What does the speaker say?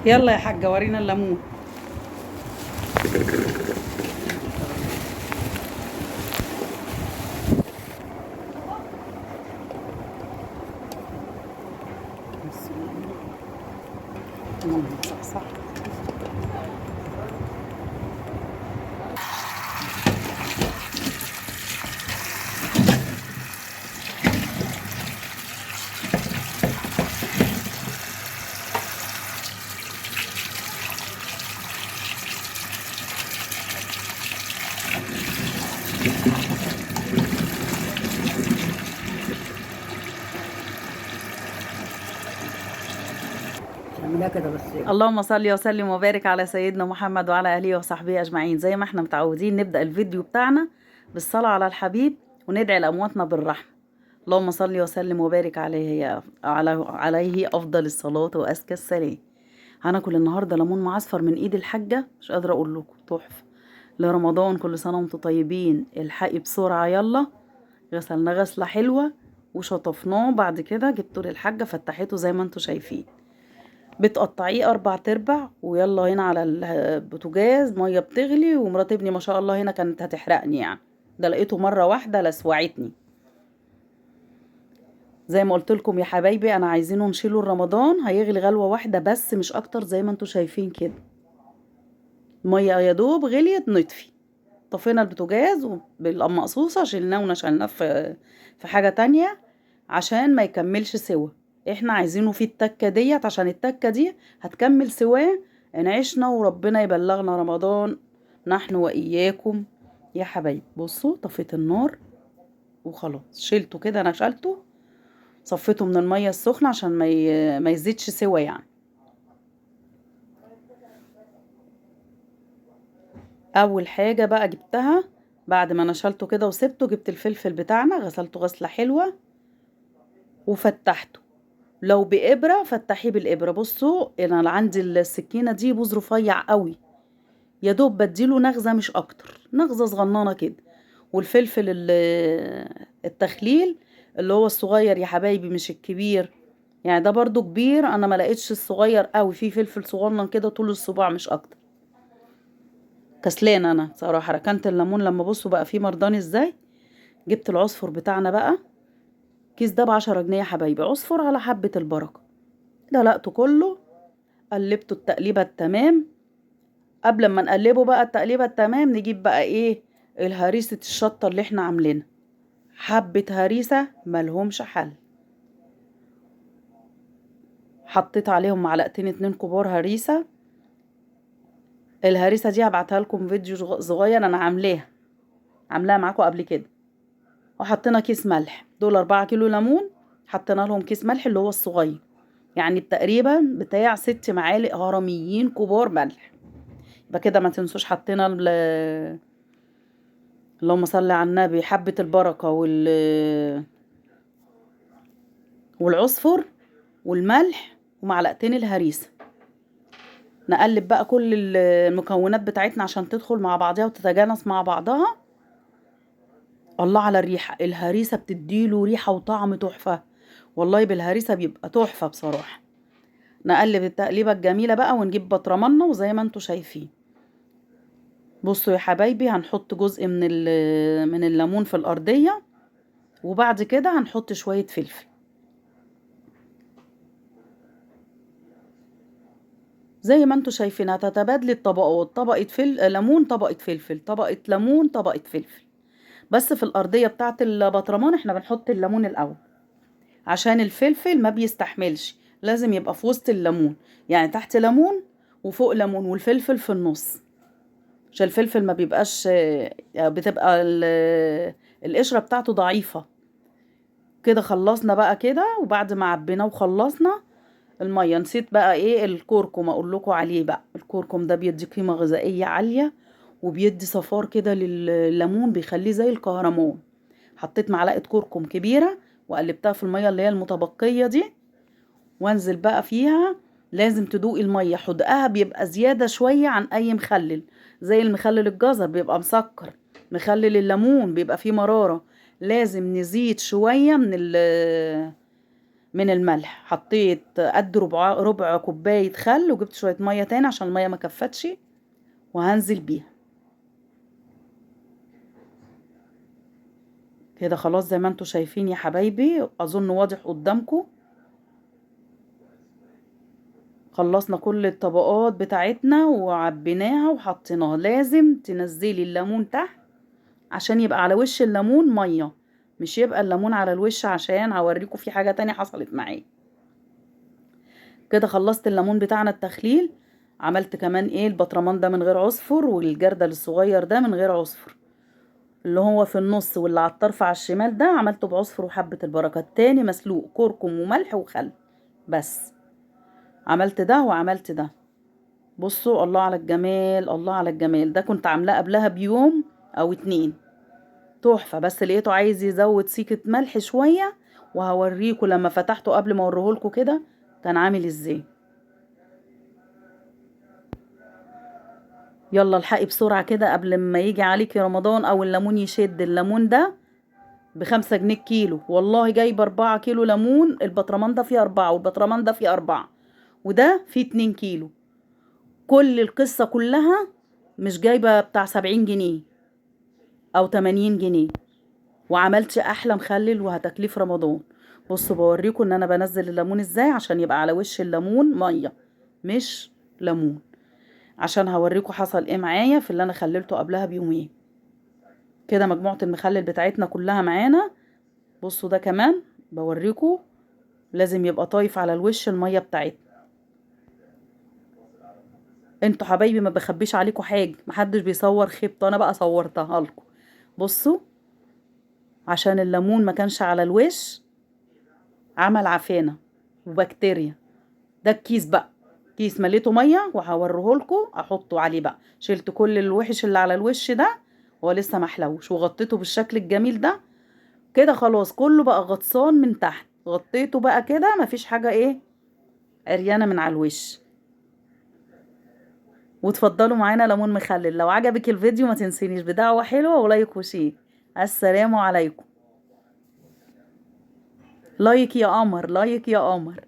يلا يا حاجة ورينا الليمون. صح صح. اعملها كده بس. اللهم صل وسلم وبارك على سيدنا محمد وعلى آله وصحبه أجمعين. زي ما احنا متعودين نبدأ الفيديو بتاعنا بالصلاة على الحبيب وندعي لأمواتنا بالرحمة. اللهم صل وسلم وبارك عليه أفضل الصلاة وأزكى السلام. هناكل النهاردة ليمون معصفر من إيد الحاجة، مش قادرة أقول لكم تحفة. لرمضان كل سنة وانتم طيبين. الحقي بسرعة يلا. غسلناه غسلة حلوة وشطفناه، بعد كده جبته للحاجة فتحته زي ما انتم شايفين. بتقطعيه 4/4 ويلا هنا على البوتاجاز مية بتغلي، ومرات ابني ما شاء الله هنا كانت هتحرقني يعني، ده لقيته مرة واحدة لسوعتني. زي ما قلت لكم يا حبايبي انا عايزينه نشيله رمضان، هيغلي غلوة واحدة بس مش اكتر زي ما انتم شايفين كده. مية يا دوب غليت نطفي. طفينا البوتاجاز بالمقصوصة، شلناه ونشلناه في حاجة تانية عشان ما يكملش سوا. احنا عايزينه في التكة ديت، عشان التكة دي هتكمل سواه ان عشنا وربنا يبلغنا رمضان نحن وإياكم. يا حبايبي بصوا، طفيت النار وخلاص شلته كده، انا شلته صفيته من المية السخنة عشان ما يزيدش سوا يعني. اول حاجة بقى جبتها بعد ما نشلته كده وسبته، جبت الفلفل بتاعنا غسلته غسلة حلوة وفتحته. لو بإبرة فتحيه بالإبرة. بصوا انا عندي السكينة دي بوز رفيع قوي، يا دوب بديله نغزة مش اكتر، نغزة صغننة كده. والفلفل التخليل اللي هو الصغير يا حبايبي مش الكبير، يعني ده برضو كبير، انا ما لقيتش الصغير قوي، في فلفل صغنن كده طول الصباع مش اكتر. كسلان انا صراحة. ركنت الليمون لما بصوا بقى فيه مرضاني ازاي. جبت العصفر بتاعنا بقى، كيس ده ب10 جنيه يا حبايبي، عصفر على حبة البركة. دلقته كله، قلبته التقليبة التمام. قبل ما نقلبه بقى التقليبة التمام نجيب بقى ايه؟ الهريسة الشطة اللي احنا عاملينها. حبة هريسة ملهمش حل. حطيت عليهم معلقتين 2 كبار هريسة. الهريسة دي هبعتها لكم فيديو صغير انا عاملاها معاكم قبل كده. وحطينا كيس ملح، دول 4 كيلو ليمون، حطينا لهم كيس ملح اللي هو الصغير، يعني تقريبا بتاع 6 معالق هرميين كبار ملح. يبقى كده ما تنسوش حطينا اللهم صل على النبي حبة البركة والعصفر والملح ومعلقتين الهريسة. نقلب بقى كل المكونات بتاعتنا عشان تدخل مع بعضها وتتجانس مع بعضها. الله على الريحة، الهريسة بتديله ريحة وطعم تحفة، والله بالهريسة بيبقى تحفة بصراحة. نقلب التقليبة الجميلة بقى ونجيب بطرمانة، وزي ما انتوا شايفين بصوا يا حبايبي هنحط جزء من الليمون في الأرضية، وبعد كده هنحط شوية فلفل زي ما انتوا شايفين. هتتبادل الطبقات، طبقة ليمون، طبقة فلفل، طبقة ليمون، طبقة فلفل. بس في الأرضية بتاعة البطرمان احنا بنحط الليمون الأول عشان الفلفل ما بيستحملش، لازم يبقى في وسط الليمون، يعني تحت ليمون وفوق ليمون والفلفل في النص، عشان الفلفل ما بيبقاش بتبقى القشرة بتاعته ضعيفة. كده خلصنا بقى كده، وبعد ما عبينا وخلصنا المية نسيت بقى ايه الكركم اقول لكم عليه بقى. الكركم ده بيدي قيمة غذائية عالية وبيدي صفار كده للليمون، بيخليه زي الكهرمان. حطيت معلقة كركم كبيرة وقلبتها في المية اللي هي المتبقية دي، وانزل بقى فيها. لازم تدوقي المية، حدقها بيبقى زيادة شوية عن اي مخلل، زي المخلل الجزر بيبقى مسكر، مخلل الليمون بيبقى فيه مرارة. لازم نزيد شوية من الملح، حطيت قد ربع كوباية خل، وجبت شوية مية تاني عشان المية ما كفتش، وهنزل بيها كده. خلاص زي ما انتوا شايفين يا حبايبي، اظن واضح قدامكم. خلصنا كل الطبقات بتاعتنا وعبيناها وحطيناها. لازم تنزلي الليمون تحت عشان يبقى على وش الليمون مية، مش يبقى الليمون على الوش، عشان هوريكم في حاجة تانية حصلت معايا. كده خلصت الليمون بتاعنا التخليل. عملت كمان ايه البطرمان ده من غير عصفر، والجردل الصغير ده من غير عصفر، اللي هو في النص واللي على الطرف على الشمال ده عملته بعصفر وحبة البركة. التاني مسلوق كركم وملح وخل بس. عملت ده وعملت ده. بصوا الله على الجمال، الله على الجمال. ده كنت عاملاه قبلها بيوم او 2، تحفة. بس لقيته عايز يزود سيكة ملح شوية، وهوريكم لما فتحته قبل ما اوريهولكم كده كان عامل ازاي. يلا الحقي بسرعة كده قبل ما يجي عليكي رمضان او الليمون يشد. الليمون ده ب5 جنيه الكيلو، والله جايبه 4 كيلو ليمون. البطرمان ده فيه 4، والبطرمان ده فيه 4، وده فيه 2 كيلو. كل القصة كلها مش جايبة بتاع 70 جنيه أو 80 جنيه. وعملت أحلى مخلل وهتاكليه في رمضان. بصوا بوريكم إن أنا بنزل الليمون إزاي عشان يبقى على وش الليمون مية مش ليمون، عشان هوريكم حصل إيه معايا في اللي أنا خللته قبلها بيومين. كده مجموعة المخلل بتاعتنا كلها معانا. بصوا ده كمان بوريكم لازم يبقى طايف على الوش المية بتاعتنا. انتوا حبايبي ما بخبيش عليكم حاجة، محدش بيصور خيبته، انا بقى صورتها لكم. بصوا عشان الليمون ما كانش على الوش عمل عفانة وبكتيريا. ده الكيس بقى، كيس مليته مية وهوريهولكم احطه عليه بقى. شلت كل الوحش اللي على الوش ده، هو لسه محلوش، وغطيته بالشكل الجميل ده. كده خلاص كله بقى غطسان من تحت، غطيته بقى كده مفيش حاجة ايه عريانة من على الوش. وتفضلوا معانا ليمون مخلل. لو عجبك الفيديو ما تنسينيش بدعوة حلوة ولايك وشير. السلام عليكم. لايك يا قمر، لايك يا قمر.